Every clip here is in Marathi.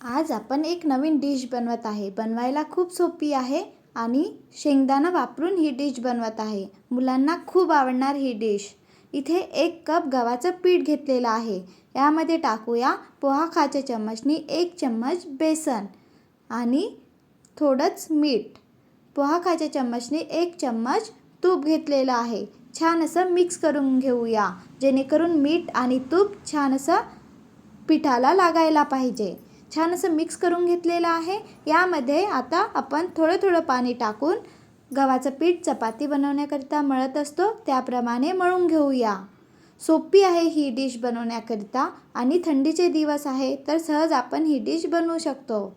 आज आपण एक नवीन डिश बनवत आहे. बनवायला खूप सोपी आहे आणि शेंगदाणा वापरून ही डिश बनवत आहे. मुलांना खूप आवडणार ही डिश. इथे 1 कप गव्हाचं पीठ घेतलेलं आहे. यामध्ये टाकूया पोहा खाच्या चम्मचनी 1 चम्मच बेसन आणि थोडंच मीठ. पोहा खाच्या चम्मचनी 1 चम्मच तूप घेतलेलं आहे. छान असं मिक्स करून घेऊया, जेणेकरून मीठ आणि तूप छान असं पिठाला लागायला पाहिजे. छान असं मिक्स करून घेतलेलं आहे. यामध्ये आता आपण थोडं थोडं पाणी टाकून गव्हाचं पीठ चपाती बनवण्याकरिता मळत असतो त्याप्रमाणे मळून घेऊया. सोपी आहे ही डिश बनवण्याकरिता आणि थंडीचे दिवस आहे तर सहज आपण ही डिश बनवू शकतो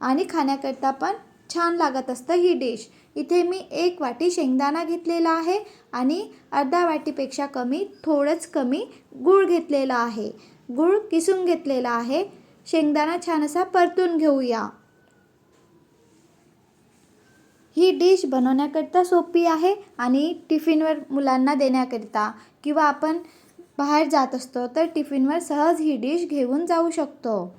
आणि खाण्याकरिता पण छान लागत असतं ही डिश. इथे मी 1 वाटी शेंगदाणा घेतलेला आहे आणि अर्धा वाटीपेक्षा थोडंच कमी गूळ घेतलेला आहे. गूळ किसून घेतलेला आहे. शेंगदाणा छान असा परतून घेऊया. ही डिश बनवण्याकरिता सोपी आहे आणि टिफिनवर मुलांना देण्याकरिता किंवा आपण बाहेर जात असतो तर टिफिनवर सहज ही डिश घेऊन जाऊ शकतो.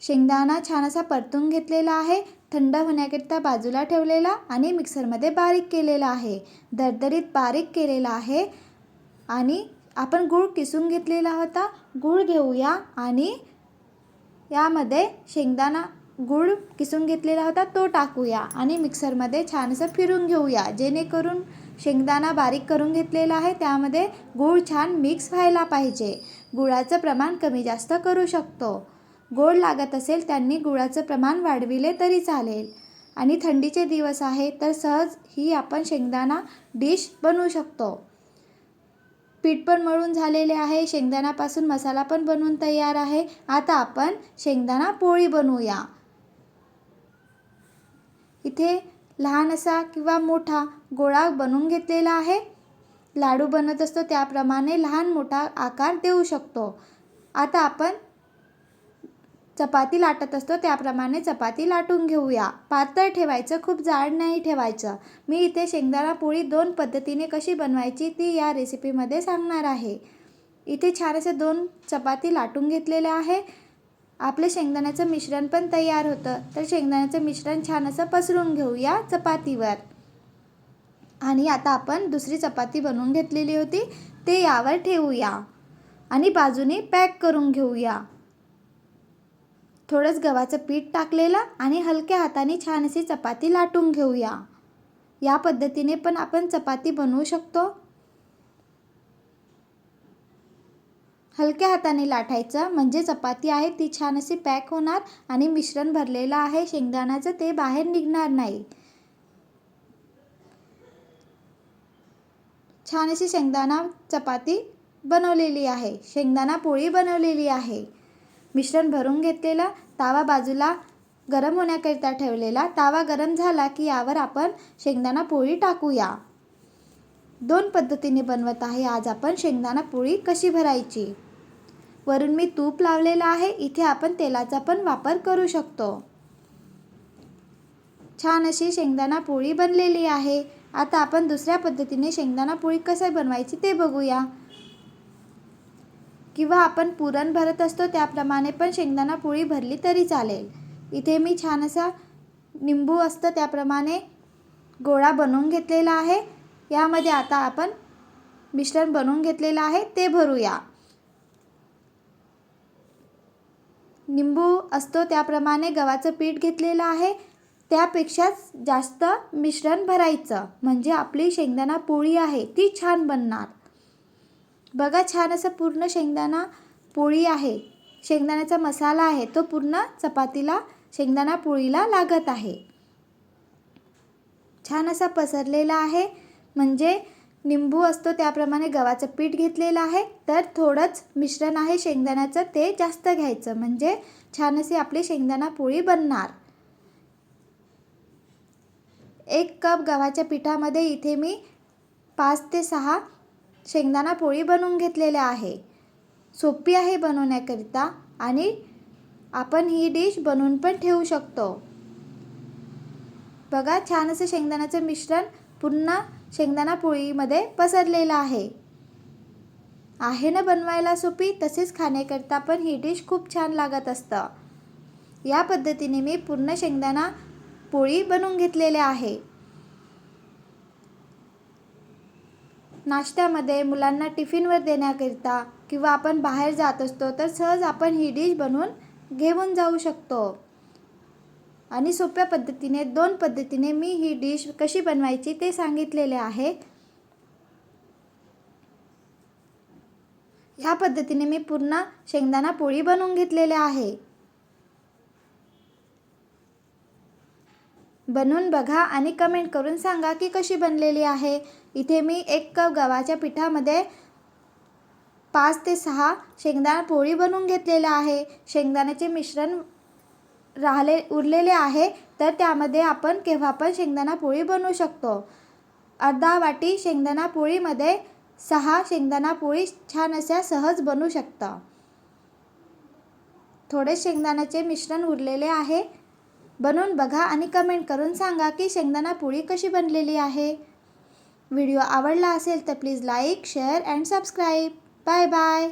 शेंगदाणा छान असा परतून घेतलेला आहे. थंड होण्याकरिता बाजूला ठेवलेला आणि मिक्सरमध्ये बारीक केलेला आहे. दरदरीत बारीक केलेला आहे आणि आपण गूळ किसून घेतलेला होता. गूळ घेऊया आणि यामध्ये शेंगदाणा गूळ किसून घेतलेला होता तो टाकूया आणि मिक्सरमध्ये छान असं फिरून घेऊया, जेणेकरून शेंगदाणा बारीक करून घेतलेला आहे त्यामध्ये गूळ छान मिक्स व्हायला पाहिजे. गुळाचं प्रमाण कमी जास्त करू शकतो. गोड लागत असेल त्यांनी गुळाचं प्रमाण वाढविले तरी चालेल. आणि थंडीचे दिवस आहे तर सहज ही आपण शेंगदाणा डिश बनवू शकतो. पीठ पण मळून झालेले आहे. शेंगदाण्यापासून मसाला पण बनवून तयार आहे. आता आपण शेंगदाणा पोळी बनवूया. इथे लहान असा किंवा मोठा गोळा बनवून घेतलेला आहे. लाडू बनवत असतो त्याप्रमाणे लहान मोठा आकार देऊ शकतो. आता आपण चपाती लाटत असतो त्याप्रमाणे चपाती लाटून घेऊया. पातळ ठेवायचं, खूप जाड नाही ठेवायचं. मी इथे शेंगदाणा पोळी 2 पद्धतीने कशी बनवायची ती या रेसिपीमध्ये सांगणार आहे. इथे छान असे 2 चपाती लाटून घेतलेल्या आहे. आपले शेंगदाण्याचं मिश्रण पण तयार होतं तर शेंगदाण्याचं मिश्रण छान असं पसरून घेऊया चपातीवर. आणि आता आपण दुसरी चपाती बनवून घेतलेली होती ते यावर ठेवूया आणि बाजूने पॅक करून घेऊया. थोडंच गव्हाचं पीठ टाकलेलं आणि हलक्या हाताने छान अशी चपाती लाटून घेऊया. या पद्धतीने पण आपण चपाती बनवू शकतो. हलक्या हाताने लाटायचं म्हणजे चपाती आहे ती छान अशी पॅक होणार आणि मिश्रण भरलेलं आहे शेंगदाण्याचं ते बाहेर निघणार नाही. छान अशी शेंगदाणा चपाती बनवलेली आहे. शेंगदाणा पोळी बनवलेली आहे. मिश्रण भरून घेतलेला तावा बाजूला गरम होण्याकरिता ठेवलेला. तावा गरम झाला की यावर आपण शेंगदाणा पोळी टाकूया. 2 पद्धतीने बनवत आहे आज आपण शेंगदाणा पोळी कशी भरायची. वरून मी तूप लावलेलं आहे. इथे आपण तेलाचा पण वापर करू शकतो. छान अशी शेंगदाणा पोळी बनलेली आहे. आता आपण दुसऱ्या पद्धतीने शेंगदाणा पोळी कशी बनवायची ते बघूया. किंवा आपण पुरण भरत असतो त्याप्रमाणे पण शेंगदाणा पोळी भरली तरी चालेल. इथे मी छान असा निंबू असतं त्याप्रमाणे गोळा बनवून घेतलेला आहे. यामध्ये आता आपण मिश्रण बनवून घेतलेलं आहे ते भरूया. निंबू असतो त्याप्रमाणे गव्हाचं पीठ घेतलेलं आहे. त्यापेक्षा जास्त मिश्रण भरायचं म्हणजे आपली शेंगदाणा पोळी आहे ती छान बनणार. बघा छान असं पूर्ण शेंगदाणा पोळी आहे. शेंगदाण्याचा मसाला आहे तो पूर्ण चपातीला शेंगदाणा पोळीला लागत आहे. छान असा पसरलेला आहे म्हणजे निंबू असतो त्याप्रमाणे गव्हाचं पीठ घेतलेलं आहे तर थोडंच मिश्रण आहे शेंगदाण्याचं ते जास्त घ्यायचं म्हणजे छान अशी आपली शेंगदाणा पोळी बनणार. 1 कप गव्हाच्या पिठामध्ये इथे मी 5 ते 6 शेंगदाणा पोळी बनवून घेतलेल्या आहे. सोपी आहे बनवण्याकरिता आणि आपण ही डिश बनवून पण ठेवू शकतो. बघा छान असं शेंगदाण्याचं मिश्रण पूर्ण शेंगदाणा पोळीमध्ये पसरलेलं आहे. आहे ना बनवायला सोपी, तसेच खाण्याकरता पण ही डिश खूप छान लागत असतं. या पद्धतीने मी पूर्ण शेंगदाणा पोळी बनवून घेतलेले आहे. नाश्त्यामध्ये मुलांना टिफिनवर देण्याकरिता किंवा आपण बाहेर जात असतो तर सहज आपण ही डिश बनवून घेऊन जाऊ शकतो. आणि सोप्या पद्धतीने 2 पद्धतीने मी ही डिश कशी बनवायची ते सांगितलेले आहे. ह्या पद्धतीने मी पूर्ण शेंगदाणा पोळी बनवून घेतलेले आहे. बनवून बघा आणि कमेंट करून सांगा की कशी बनलेली आहे. इथे मी 1 कप गव्हाच्या पिठामध्ये 5 ते 6 शेंगदाणा पोळी बनवून घेतलेलं आहे. शेंगदाण्याचे मिश्रण उरलेले आहे तर त्यामध्ये आपण केव्हा पण शेंगदाणा पोळी बनवू शकतो. अर्धा वाटी शेंगदाणा पोळीमध्ये 6 शेंगदाणा पोळी छान अशा सहज बनवू शकता. थोडे शेंगदाण्याचे मिश्रण उरलेले आहे. बनवून बघा आणि कमेंट करून सांगा की शेंगदाणा पोळी कशी बनलेली आहे. व्हिडिओ आवडला असेल तर please like, share and subscribe. Bye bye.